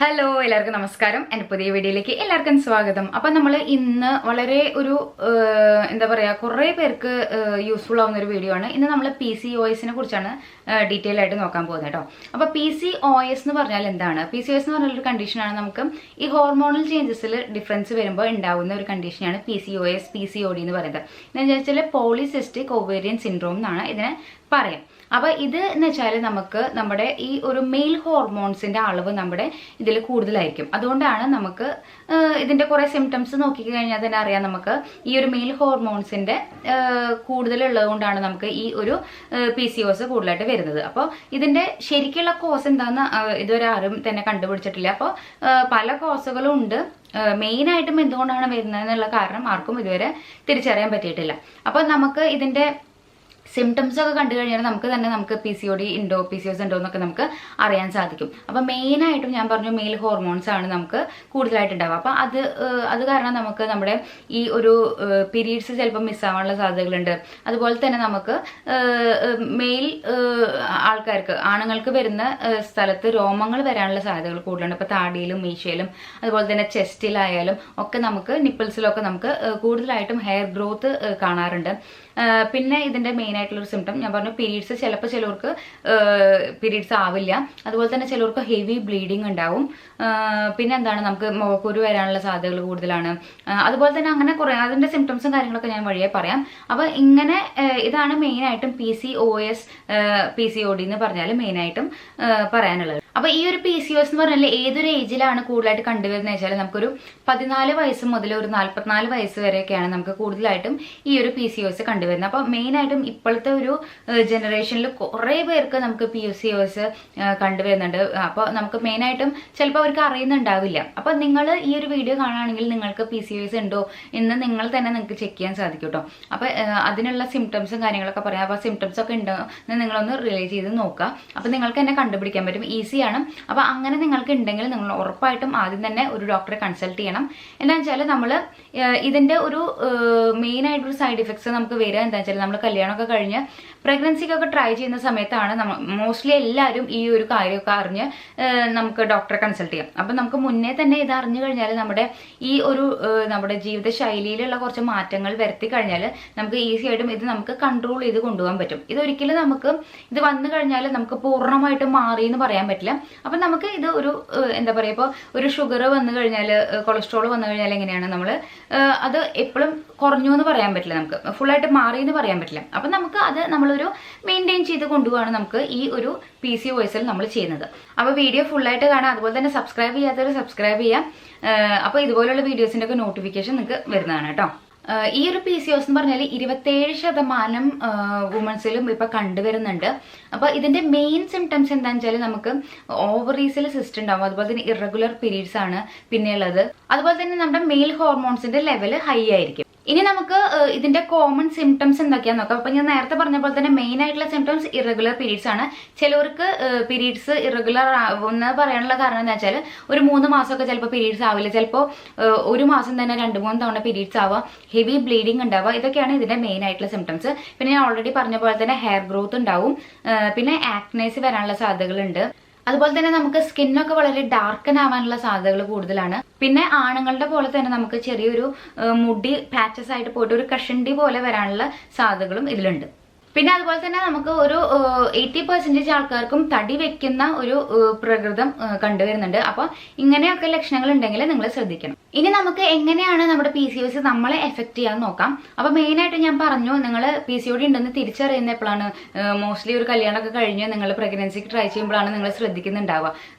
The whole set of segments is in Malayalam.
ഹലോ എല്ലാവർക്കും നമസ്കാരം. എൻ്റെ പുതിയ വീഡിയോയിലേക്ക് എല്ലാവർക്കും സ്വാഗതം. അപ്പം നമ്മൾ ഇന്ന് വളരെ ഒരു എന്താ പറയുക കുറേ പേർക്ക് യൂസ്ഫുൾ ആവുന്ന ഒരു വീഡിയോ ആണ്. ഇന്ന് നമ്മൾ PCOS കുറിച്ചാണ് ഡീറ്റെയിൽ ആയിട്ട് നോക്കാൻ പോകുന്നത് കേട്ടോ. അപ്പോൾ PCOS എന്ന് പറഞ്ഞാൽ എന്താണ്? PCOS എന്ന് പറഞ്ഞൊരു കണ്ടീഷനാണ്. നമുക്ക് ഈ ഹോർമോണൽ ചേഞ്ചസിൽ ഡിഫറൻസ് വരുമ്പോൾ ഉണ്ടാവുന്ന ഒരു കണ്ടീഷനാണ് PCOS PCOD എന്ന് പറയുന്നത്. എന്ന് വെച്ചാൽ പോളിസിസ്റ്റിക് ഒവേറിയൻ സിൻഡ്രോം എന്നാണ് ഇതിനെ പറയാം. അപ്പോൾ ഇത് എന്ന് വെച്ചാൽ നമുക്ക് നമ്മുടെ ഈ ഒരു മെയിൽ ഹോർമോൺസിന്റെ അളവ് നമ്മുടെ ഇതിൽ കൂടുതലായിരിക്കും. അതുകൊണ്ടാണ് നമുക്ക് ഇതിന്റെ കുറെ സിംറ്റംസ് നോക്കിക്കഴിഞ്ഞാൽ തന്നെ അറിയാം, നമുക്ക് ഈ ഒരു മെയിൽ ഹോർമോൺസിന്റെ കൂടുതലുള്ളത് കൊണ്ടാണ് നമുക്ക് ഈ ഒരു PCOS കൂടുതലായിട്ട് വരുന്നത്. അപ്പോൾ ഇതിന്റെ ശരിക്കുള്ള കോസ് എന്താണെന്ന് ഇതുവരെ ആരും തന്നെ കണ്ടുപിടിച്ചിട്ടില്ല. അപ്പോൾ പല കോസുകളും ഉണ്ട്. മെയിനായിട്ടും എന്തുകൊണ്ടാണ് വരുന്നത് എന്നുള്ള കാരണം ആർക്കും ഇതുവരെ തിരിച്ചറിയാൻ പറ്റിയിട്ടില്ല. അപ്പോൾ നമുക്ക് ഇതിന്റെ സിംറ്റംസ് ഒക്കെ കണ്ടു കഴിഞ്ഞാൽ നമുക്ക് PCOD ഉണ്ടോ PCOS ഉണ്ടോ എന്നൊക്കെ നമുക്ക് അറിയാൻ സാധിക്കും. അപ്പം മെയിനായിട്ടും ഞാൻ പറഞ്ഞു മെയിൽ ഹോർമോൺസ് ആണ് നമുക്ക് കൂടുതലായിട്ട് ഉണ്ടാവുക. അപ്പം അത് കാരണം നമുക്ക് നമ്മുടെ ഈ ഒരു പീരീഡ്സ് ചിലപ്പോൾ മിസ്സാവാനുള്ള സാധ്യതകളുണ്ട്. അതുപോലെ തന്നെ നമുക്ക് മെയിൽ ആൾക്കാർക്ക് ആണുങ്ങൾക്ക് വരുന്ന സ്ഥലത്ത് രോമങ്ങൾ വരാനുള്ള സാധ്യതകൾ കൂടുതലുണ്ട്. ഇപ്പോൾ താടിയിലും മീശയിലും അതുപോലെ തന്നെ ചെസ്റ്റിലായാലും ഒക്കെ നമുക്ക് നിപ്പിൾസിലൊക്കെ നമുക്ക് കൂടുതലായിട്ടും ഹെയർ ഗ്രോത്ത് കാണാറുണ്ട്. പിന്നെ ഇതിന്റെ മെയിൻ ആയിട്ടുള്ളൊരു സിംറ്റം ഞാൻ പറഞ്ഞു, പീരീഡ്സ് ചിലപ്പോൾ ചിലർക്ക് പീരീഡ്സ് ആവില്ല. അതുപോലെ തന്നെ ചിലർക്ക് ഹെവി ബ്ലീഡിങ് ഉണ്ടാവും. പിന്നെ എന്താണ്, നമുക്ക് മുഖക്കുരു വരാനുള്ള സാധ്യതകൾ കൂടുതലാണ്. അതുപോലെ തന്നെ അങ്ങനെ കുറേ അതിന്റെ സിംറ്റംസും കാര്യങ്ങളൊക്കെ ഞാൻ വഴിയെ പറയാം. അപ്പൊ ഇങ്ങനെ ഇതാണ് മെയിനായിട്ടും PCOS PCOD എന്ന് പറഞ്ഞാൽ മെയിനായിട്ടും പറയാനുള്ളത്. അപ്പൊ ഈ ഒരു PCOS എന്ന് പറഞ്ഞാൽ ഏതൊരു ഏജിലാണ് കൂടുതലായിട്ട് കണ്ടുവരുന്നത് വെച്ചാൽ നമുക്കൊരു 14 വയസ്സ് മുതൽ ഒരു 44 വയസ്സ് വരെയൊക്കെയാണ് നമുക്ക് കൂടുതലായിട്ടും ഈ ഒരു PCOS കണ്ടുവരുന്നത്. അപ്പൊ മെയിനായിട്ടും ഇപ്പോഴത്തെ ഒരു ജനറേഷനിൽ കുറേ പേർക്ക് നമുക്ക് PCOS കണ്ടുവരുന്നുണ്ട്. അപ്പോൾ നമുക്ക് മെയിനായിട്ടും ചിലപ്പോൾ അവർക്ക് അറിയുന്നുണ്ടാവില്ല. അപ്പൊ നിങ്ങൾ ഈ ഒരു വീഡിയോ കാണുകയാണെങ്കിൽ നിങ്ങൾക്ക് PCOS ഉണ്ടോ എന്ന് നിങ്ങൾ തന്നെ നിങ്ങൾക്ക് ചെക്ക് ചെയ്യാൻ സാധിക്കും കേട്ടോ. അപ്പൊ അതിനുള്ള സിംറ്റംസും കാര്യങ്ങളൊക്കെ പറയാം. അപ്പൊ സിംറ്റംസ് ഒക്കെ ഉണ്ടോ എന്ന് നിങ്ങളൊന്ന് റിലേറ്റ് ചെയ്ത് നോക്കുക. അപ്പൊ നിങ്ങൾക്ക് തന്നെ കണ്ടുപിടിക്കാൻ പറ്റും, ഈസിയാണ്. അപ്പൊ അങ്ങനെ നിങ്ങൾക്ക് ഉണ്ടെങ്കിൽ നിങ്ങൾ ഉറപ്പായിട്ടും ആദ്യം തന്നെ ഒരു ഡോക്ടറെ കൺസൾട്ട് ചെയ്യണം. എന്താണെന്ന് വെച്ചാൽ നമ്മൾ ഇതിന്റെ ഒരു മെയിൻ ആയിട്ടൊരു സൈഡ് ഇഫക്ട്സ് നമുക്ക് വരിക എന്താ വെച്ചാൽ നമ്മൾ കല്യാണമൊക്കെ കഴിഞ്ഞ് പ്രഗ്നൻസിക്കൊക്കെ ട്രൈ ചെയ്യുന്ന സമയത്താണ് മോസ്റ്റ്ലി എല്ലാവരും ഈ ഒരു കാര്യമൊക്കെ അറിഞ്ഞ് നമുക്ക് ഡോക്ടറെ കൺസൾട്ട് ചെയ്യാം. അപ്പം നമുക്ക് മുന്നേ തന്നെ ഇത് അറിഞ്ഞു കഴിഞ്ഞാൽ നമ്മുടെ ജീവിത ശൈലിയിലുള്ള കുറച്ച് മാറ്റങ്ങൾ വരുത്തി കഴിഞ്ഞാൽ നമുക്ക് ഈസി ആയിട്ടും ഇത് നമുക്ക് കൺട്രോൾ ചെയ്ത് കൊണ്ടുപോകാൻ പറ്റും. ഇതൊരിക്കലും നമുക്ക് ഇത് വന്നു കഴിഞ്ഞാൽ നമുക്ക് പൂർണ്ണമായിട്ട് മാറി എന്ന് പറയാൻ പറ്റില്ല. അപ്പം നമുക്ക് ഇത് ഒരു എന്താ പറയുക, ഇപ്പോൾ ഒരു ഷുഗർ വന്നു കഴിഞ്ഞാൽ, കൊളസ്ട്രോൾ വന്നു കഴിഞ്ഞാൽ എങ്ങനെയാണ് നമ്മൾ അത് എപ്പോഴും കുറഞ്ഞു എന്ന് പറയാൻ പറ്റില്ല, നമുക്ക് ഫുള്ളായിട്ട് മാറി എന്ന് പറയാൻ പറ്റില്ല. അപ്പം നമുക്ക് അത് നമ്മളൊരു മെയിൻറ്റെയിൻ ചെയ്ത് കൊണ്ടുപോവാണ് നമുക്ക് ഈ ഒരു PCOS നമ്മൾ ചെയ്യുന്നത്. അപ്പോൾ വീഡിയോ ഫുള്ളായിട്ട് കാണാം. അതുപോലെ തന്നെ സബ്സ്ക്രൈബ് ചെയ്യാത്തവർ സബ്സ്ക്രൈബ് ചെയ്യാം. അപ്പോൾ ഇതുപോലുള്ള വീഡിയോസിൻ്റെ ഒക്കെ നോട്ടിഫിക്കേഷൻ നിങ്ങൾക്ക് വരുന്നതാണ് കേട്ടോ. ഈ ഒരു PCOS എന്ന് പറഞ്ഞാൽ 27% വുമൻസിലും ഇപ്പൊ കണ്ടുവരുന്നുണ്ട്. അപ്പൊ ഇതിന്റെ മെയിൻ സിംറ്റംസ് എന്താണെന്ന് വെച്ചാൽ നമുക്ക് ഓവറീസിൽ സിസ്റ്റ് ഉണ്ടാവും. അതുപോലെ തന്നെ ഇറഗുലർ പീരീഡ്സ് ആണ് പിന്നെയുള്ളത്. അതുപോലെ തന്നെ നമ്മുടെ മെയിൽ ഹോർമോൺസിന്റെ ലെവൽ ഹൈ ആയിരിക്കും. ഇനി നമുക്ക് ഇതിന്റെ കോമൺ സിംറ്റംസ് എന്തൊക്കെയാന്ന് നോക്കാം. അപ്പൊ ഞാൻ നേരത്തെ പറഞ്ഞ പോലെ തന്നെ മെയിൻ ആയിട്ടുള്ള സിംറ്റംസ് ഇറഗുലർ പീരീഡ്സ് ആണ്. ചിലവർക്ക് പീരീഡ്സ് ഇറഗുലർ എന്ന് പറയാനുള്ള കാരണം എന്താ വെച്ചാൽ ഒരു 3 മാസമൊക്കെ ചിലപ്പോൾ പീരീഡ്സ് ആവില്ല, ചിലപ്പോൾ ഒരു മാസം തന്നെ 2-3 തവണ പീരീഡ്സ് ആവുക, ഹെവി ബ്ലീഡിങ് ഉണ്ടാവുക. ഇതൊക്കെയാണ് ഇതിന്റെ മെയിൻ ആയിട്ടുള്ള സിംറ്റംസ്. പിന്നെ ഞാൻ ഓൾറെഡി പറഞ്ഞ പോലെ തന്നെ ഹെയർ ഗ്രോത്ത് ഉണ്ടാവും. പിന്നെ ആക്നേസ് വരാനുള്ള സാധ്യതകളുണ്ട്. അതുപോലെ തന്നെ നമുക്ക് സ്കിന്നൊക്കെ വളരെ ഡാർക്കൻ ആവാനുള്ള സാധ്യതകൾ കൂടുതലാണ്. പിന്നെ ആണുങ്ങളുടെ പോലെ തന്നെ നമുക്ക് ചെറിയൊരു മുടി പാച്ചസ് ആയിട്ട് പോയിട്ട് ഒരു കഷണ്ടി പോലെ വരാനുള്ള സാധ്യതകളും ഇതിലുണ്ട്. പിന്നെ അതുപോലെ തന്നെ നമുക്ക് ഒരു 80% ആൾക്കാർക്കും തടി വെക്കുന്ന ഒരു പ്രകൃതം കണ്ടുവരുന്നുണ്ട്. അപ്പൊ ഇങ്ങനെയൊക്കെ ലക്ഷണങ്ങൾ ഉണ്ടെങ്കിൽ നിങ്ങൾ ശ്രദ്ധിക്കണം. ഇനി നമുക്ക് എങ്ങനെയാണ് നമ്മുടെ PCOS നമ്മളെ എഫക്ട് ചെയ്യാൻ നോക്കാം. അപ്പൊ മെയിൻ ആയിട്ട് ഞാൻ പറഞ്ഞു, നിങ്ങൾ PCOD ഉണ്ടെന്ന് തിരിച്ചറിയുന്ന എപ്പോഴാണ്? മോസ്റ്റ്ലി ഒരു കല്യാണമൊക്കെ കഴിഞ്ഞ് നിങ്ങൾ പ്രഗ്നൻസിക്ക് ട്രൈ ചെയ്യുമ്പോഴാണ് നിങ്ങൾ ശ്രദ്ധിക്കുന്നുണ്ടാവുക.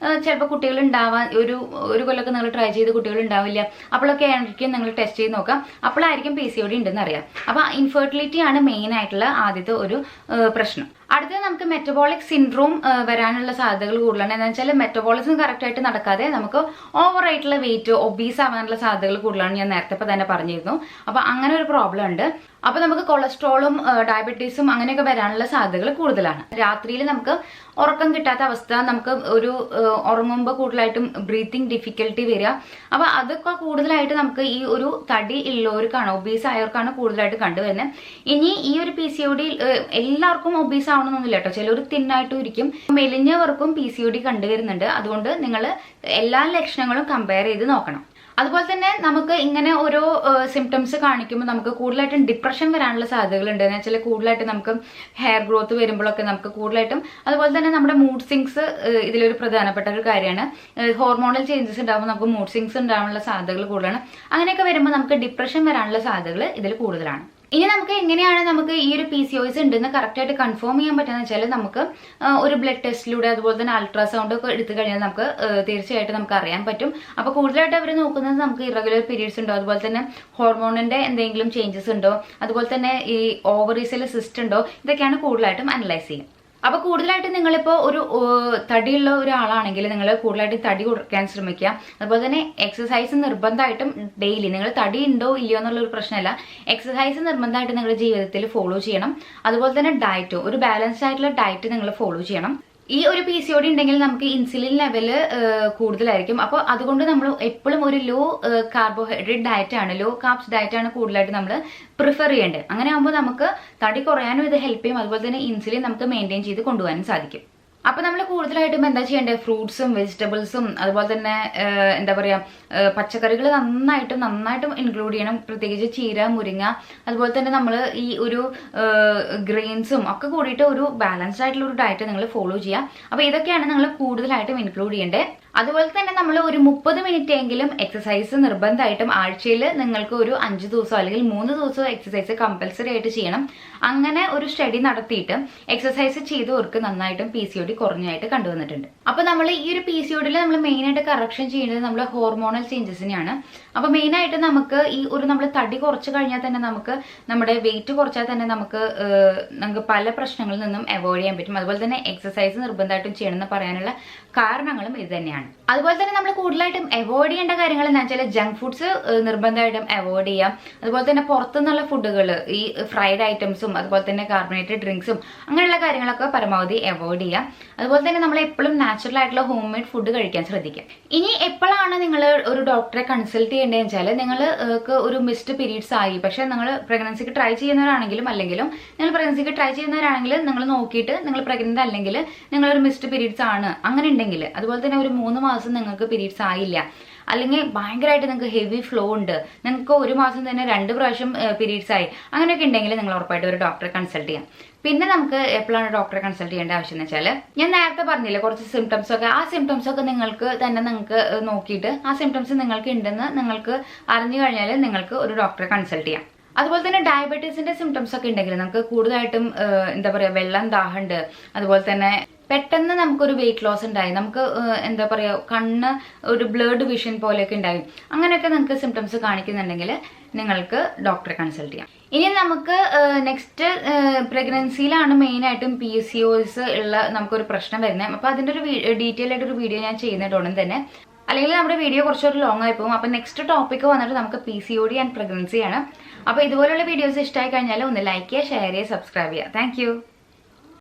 ചിലപ്പോൾ കുട്ടികൾ ഉണ്ടാവാൻ ഒരു കൊല്ലമൊക്കെ നിങ്ങൾ ട്രൈ ചെയ്ത് കുട്ടികൾ ഉണ്ടാവില്ല. അപ്പോഴൊക്കെ ആയിരിക്കും നിങ്ങൾ ടെസ്റ്റ് ചെയ്ത് നോക്കാം. അപ്പോഴായിരിക്കും PCOD ഉണ്ടെന്ന് അറിയാം. അപ്പൊ ഇൻഫെർട്ടിലിറ്റി ആണ് മെയിൻ ആയിട്ടുള്ള ആദ്യത്തെ ഒരു പ്രശ്നം. അടുത്തത് നമുക്ക് മെറ്റബോളിക് സിൻഡ്രോം വരാനുള്ള സാധ്യതകൾ കൂടുതലാണ്. എന്താ വെച്ചാൽ മെറ്റബോളിസം കറക്റ്റ് ആയിട്ട് നടക്കാതെ നമുക്ക് ഓവർ ആയിട്ടുള്ള വെയിറ്റ് ഒബീസ് ആവാനുള്ള സാധ്യതകൾ കൂടുതലാണ്. ഞാൻ നേരത്തെ തന്നെ പറഞ്ഞിരുന്നു. അപ്പൊ അങ്ങനെ ഒരു പ്രോബ്ലം ഉണ്ട്. അപ്പോൾ നമുക്ക് കൊളസ്ട്രോളും ഡയബറ്റീസും അങ്ങനെയൊക്കെ വരാനുള്ള സാധ്യതകൾ കൂടുതലാണ്. രാത്രിയിൽ നമുക്ക് ഉറക്കം കിട്ടാത്ത അവസ്ഥ, നമുക്ക് ഒരു ഉറങ്ങുമ്പോൾ കൂടുതലായിട്ടും ബ്രീത്തിങ് ഡിഫിക്കൽട്ടി വരിക. അപ്പോൾ അതൊക്കെ കൂടുതലായിട്ട് നമുക്ക് ഈ ഒരു തടി ഉള്ളവർക്കാണ്, ഒബീസ് ആയവർക്കാണ് കൂടുതലായിട്ട് കണ്ടുവരുന്നത്. ഇനി ഈ ഒരു PCOD എല്ലാവർക്കും ഒബീസ് ആവണമെന്നൊന്നുമില്ല കേട്ടോ, ചിലർ തിന്നായിട്ടും ഇരിക്കും. മെലിഞ്ഞവർക്കും PCOD കണ്ടുവരുന്നുണ്ട്. അതുകൊണ്ട് നിങ്ങൾ എല്ലാ ലക്ഷണങ്ങളും കമ്പയർ ചെയ്ത് നോക്കണം. അതുപോലെ തന്നെ നമുക്ക് ഇങ്ങനെ ഓരോ സിംറ്റംസ് കാണിക്കുമ്പോൾ നമുക്ക് കൂടുതലായിട്ടും ഡിപ്രഷൻ വരാനുള്ള സാധ്യതകളുണ്ട്. എന്ന് വെച്ചാൽ കൂടുതലായിട്ട് നമുക്ക് ഹെയർ ഗ്രോത്ത് വരുമ്പോഴൊക്കെ നമുക്ക് കൂടുതലായിട്ടും, അതുപോലെ തന്നെ നമ്മുടെ മൂഡ് സ്വിങ്സ് ഇതിലൊരു പ്രധാനപ്പെട്ട ഒരു കാര്യമാണ്. ഹോർമോണൽ ചേഞ്ചസ് ഉണ്ടാകുമ്പോൾ നമുക്ക് മൂഡ് സ്വിങ്സ് ഉണ്ടാകാനുള്ള സാധ്യതകൾ കൂടുതലാണ്. അങ്ങനെയൊക്കെ വരുമ്പോൾ നമുക്ക് ഡിപ്രഷൻ വരാനുള്ള സാധ്യതകൾ ഇതിൽ കൂടുതലാണ്. ഇനി നമുക്ക് എങ്ങനെയാണ് നമുക്ക് ഈ ഒരു PCOS ഉണ്ടെന്ന് കറക്റ്റായിട്ട് കൺഫേം ചെയ്യാൻ പറ്റുന്ന വെച്ചാൽ നമുക്ക് ഒരു ബ്ലഡ് ടെസ്റ്റിലൂടെ അതുപോലെ തന്നെ അൾട്രാസൗണ്ട് ഒക്കെ എടുത്തു കഴിഞ്ഞാൽ നമുക്ക് തീർച്ചയായിട്ടും നമുക്ക് അറിയാൻ പറ്റും. അപ്പോൾ കൂടുതലായിട്ട് അവർ നോക്കുന്നത് നമുക്ക് ഇറഗുലർ പീരീഡ്സ് ഉണ്ടോ, അതുപോലെ തന്നെ ഹോർമോണിന്റെ എന്തെങ്കിലും ചേഞ്ചസ് ഉണ്ടോ, അതുപോലെ തന്നെ ഈ ഓവറീസിൽ സിസ്റ്റ് ഉണ്ടോ, ഇതൊക്കെയാണ് കൂടുതലായിട്ടും അനലൈസ് ചെയ്യുക. അപ്പോൾ കൂടുതലായിട്ട് നിങ്ങളിപ്പോൾ ഒരു തടിയുള്ള ഒരാളാണെങ്കിൽ നിങ്ങൾ കൂടുതലായിട്ട് തടി കുറയ്ക്കാൻ ശ്രമിക്കുക. അതുപോലെ തന്നെ എക്സസൈസ് നിർബന്ധമായിട്ടും ഡെയിലി, നിങ്ങൾ തടി ഉണ്ടോ ഇല്ലയോ എന്നുള്ളൊരു പ്രശ്നമല്ല, എക്സസൈസ് നിർബന്ധമായിട്ട് നിങ്ങളുടെ ജീവിതത്തിൽ ഫോളോ ചെയ്യണം. അതുപോലെ തന്നെ ഡയറ്റും, ഒരു ബാലൻസ്ഡ് ആയിട്ടുള്ള ഡയറ്റ് നിങ്ങൾ ഫോളോ ചെയ്യണം. ഈ ഒരു PCOD ഉണ്ടെങ്കിൽ നമുക്ക് ഇൻസുലിൻ ലെവല് കൂടുതലായിരിക്കും. അപ്പോൾ അതുകൊണ്ട് നമ്മൾ എപ്പോഴും ഒരു ലോ കാർബോഹൈഡ്രേറ്റ് ഡയറ്റ് ആണ്, ലോ കാർബ്സ് ഡയറ്റ് ആണ് കൂടുതലായിട്ട് നമ്മൾ പ്രിഫർ ചെയ്യേണ്ടത്. അങ്ങനെ ആകുമ്പോൾ നമുക്ക് തടി കുറയാനും ഇത് ഹെൽപ്പ് ചെയ്യും. അതുപോലെ തന്നെ ഇൻസുലിൻ നമുക്ക് മെയിൻറ്റെയിൻ ചെയ്ത് കൊണ്ടുപോകാനും സാധിക്കും. അപ്പോൾ നമ്മൾ കൂടുതലായിട്ടും എന്താ ചെയ്യേണ്ടത്, ഫ്രൂട്ട്സും വെജിറ്റബിൾസും അതുപോലെ തന്നെ എന്താ പറയുക പച്ചക്കറികൾ നന്നായിട്ടും ഇൻക്ലൂഡ് ചെയ്യണം. പ്രത്യേകിച്ച് ചീര, മുരിങ്ങ, അതുപോലെ തന്നെ നമ്മൾ ഈ ഒരു ഗ്രെയിൻസും ഒക്കെ കൂടിയിട്ട് ഒരു ബാലൻസ്ഡ് ആയിട്ടുള്ള ഒരു ഡയറ്റ് നിങ്ങൾ ഫോളോ ചെയ്യുക. അപ്പോൾ ഇതൊക്കെയാണ് നിങ്ങൾ കൂടുതലായിട്ടും ഇൻക്ലൂഡ് ചെയ്യേണ്ടത്. അതുപോലെ തന്നെ നമ്മൾ ഒരു 30 മിനിറ്റ് എങ്കിലും എക്സസൈസ് നിർബന്ധമായിട്ടും ആഴ്ചയിൽ നിങ്ങൾക്ക് ഒരു 5 ദിവസം അല്ലെങ്കിൽ 3 ദിവസം എക്സസൈസ് കമ്പൽസറി ആയിട്ട് ചെയ്യണം. അങ്ങനെ ഒരു സ്റ്റഡി നടത്തിയിട്ട് എക്സസൈസ് ചെയ്തവർക്ക് നന്നായിട്ടും PCOD കുറഞ്ഞായിട്ട് കണ്ടുവന്നിട്ടുണ്ട്. അപ്പോൾ നമ്മൾ ഈ ഒരു PCODയിൽ നമ്മൾ മെയിനായിട്ട് കറക്ഷൻ ചെയ്യുന്നത് നമ്മുടെ ഹോർമോണൽ ചേഞ്ചസിനെയാണ്. അപ്പോൾ മെയിനായിട്ട് നമുക്ക് ഈ ഒരു നമ്മൾ തടി കുറച്ച് കഴിഞ്ഞാൽ തന്നെ നമുക്ക് നമ്മുടെ വെയിറ്റ് കുറച്ചാൽ തന്നെ നമുക്ക് പല പ്രശ്നങ്ങളിൽ നിന്നും അവോയ്ഡ് ചെയ്യാൻ പറ്റും. അതുപോലെ തന്നെ എക്സസൈസ് നിർബന്ധമായിട്ടും ചെയ്യണമെന്ന് പറയാനുള്ള കാരണങ്ങളും ഇത് തന്നെയാണ്. അതുപോലെ തന്നെ നമ്മൾ കൂടുതലായിട്ടും അവോയ്ഡ് ചെയ്യേണ്ട കാര്യങ്ങൾ എന്താ വെച്ചാൽ ജങ്ക് ഫുഡ്സ് നിർബന്ധമായിട്ടും അവോയ്ഡ് ചെയ്യാം. അതുപോലെ തന്നെ പുറത്തുനിന്നുള്ള ഫുഡുകൾ, ഈ ഫ്രൈഡ് ഐറ്റംസും അതുപോലെ തന്നെ കാർബണേറ്റഡ് ഡ്രിങ്ക്സും അങ്ങനെയുള്ള കാര്യങ്ങളൊക്കെ പരമാവധി അവോയ്ഡ് ചെയ്യാം. അതുപോലെ തന്നെ നമ്മൾ എപ്പോഴും നാച്ചുറൽ ആയിട്ടുള്ള ഹോം മെയ്ഡ് ഫുഡ് കഴിക്കാൻ ശ്രദ്ധിക്കാം. ഇനി എപ്പോഴാണ് നിങ്ങൾ ഒരു ഡോക്ടറെ കൺസൾട്ട് ചെയ്യേണ്ടതെന്ന് വെച്ചാൽ നിങ്ങൾക്ക് ഒരു മിസ്ഡ് പീരീഡ്സ് ആയി, പക്ഷെ നിങ്ങൾ പ്രഗ്നൻസിക്ക് ട്രൈ ചെയ്യുന്നവരാണെങ്കിലും അല്ലെങ്കിലും നിങ്ങൾ പ്രഗ്നൻസിക്ക് ട്രൈ ചെയ്യുന്നവരാണെങ്കിൽ നിങ്ങൾ നോക്കിയിട്ട് നിങ്ങൾ പ്രഗ്നന്റ് അല്ലെങ്കിൽ നിങ്ങളൊരു മിസ്ഡ് പീരീഡ്സ് ആണ് അങ്ങനെ ഉണ്ടെങ്കിൽ, അതുപോലെ തന്നെ ഒരു 3 മാസം നിങ്ങൾക്ക് പീരീഡ്സ് ആയില്ല, അല്ലെങ്കിൽ ഭയങ്കരമായിട്ട് നിങ്ങൾക്ക് ഹെവി ഫ്ലോ ഉണ്ട്, നിങ്ങൾക്ക് ഒരു മാസം തന്നെ 2 പ്രാവശ്യം പീരീഡ്സ് ആയി, അങ്ങനെയൊക്കെ ഉണ്ടെങ്കിൽ നിങ്ങൾ ഉറപ്പായിട്ട് ഒരു ഡോക്ടറെ കൺസൾട്ട് ചെയ്യാം. പിന്നെ നമുക്ക് എപ്പോഴാണ് ഡോക്ടറെ കൺസൾട്ട് ചെയ്യേണ്ട ആവശ്യം എന്ന് വെച്ചാൽ, ഞാൻ നേരത്തെ പറഞ്ഞില്ലേ കുറച്ച് സിംറ്റംസ് ഒക്കെ, ആ സിംറ്റംസ് ഒക്കെ നിങ്ങൾക്ക് നോക്കിയിട്ട് ആ സിംറ്റംസ് നിങ്ങൾക്ക് ഉണ്ടെന്ന് നിങ്ങൾക്ക് അറിഞ്ഞു കഴിഞ്ഞാൽ നിങ്ങൾക്ക് ഒരു ഡോക്ടറെ കൺസൾട്ട് ചെയ്യാം. അതുപോലെ തന്നെ ഡയബറ്റീസിന്റെ സിംറ്റംസ് ഒക്കെ ഉണ്ടെങ്കിൽ നമുക്ക് കൂടുതലായിട്ടും എന്താ പറയുക വെള്ളം ദാഹമുണ്ട്, അതുപോലെ തന്നെ പെട്ടെന്ന് നമുക്കൊരു വെയിറ്റ് ലോസ് ഉണ്ടായി, നമുക്ക് എന്താ പറയുക കണ്ണ് ഒരു ബ്ലർഡ് വിഷൻ പോലെയൊക്കെ ഉണ്ടായി, അങ്ങനെയൊക്കെ നിങ്ങൾക്ക് സിംറ്റംസ് കാണിക്കുന്നുണ്ടെങ്കിൽ നിങ്ങൾക്ക് ഡോക്ടറെ കൺസൾട്ട് ചെയ്യാം. ഇനി നമുക്ക് നെക്സ്റ്റ് പ്രഗ്നൻസിയിലാണ് മെയിനായിട്ടും PCOS ഉള്ള നമുക്കൊരു പ്രശ്നം വരുന്നത്. അപ്പോൾ അതിൻ്റെ ഒരു ഡീറ്റെയിൽ ആയിട്ടൊരു വീഡിയോ ഞാൻ ചെയ്യുന്നുണ്ട് ഉടൻ തന്നെ, അല്ലെങ്കിൽ നമ്മുടെ വീഡിയോ കുറച്ചൊരു ലോങ് ആയി പോകും. അപ്പോൾ നെക്സ്റ്റ് ടോപ്പിക്ക് വന്നിട്ട് നമുക്ക് PCOD ആൻഡ് പ്രഗ്നൻസി ആണ്. അപ്പോൾ ഇതുപോലുള്ള വീഡിയോസ് ഇഷ്ടമായി കഴിഞ്ഞാൽ ഒന്ന് ലൈക്ക് ചെയ്യുക, ഷെയർ ചെയ്യുക, സബ്സ്ക്രൈബ് ചെയ്യുക. താങ്ക്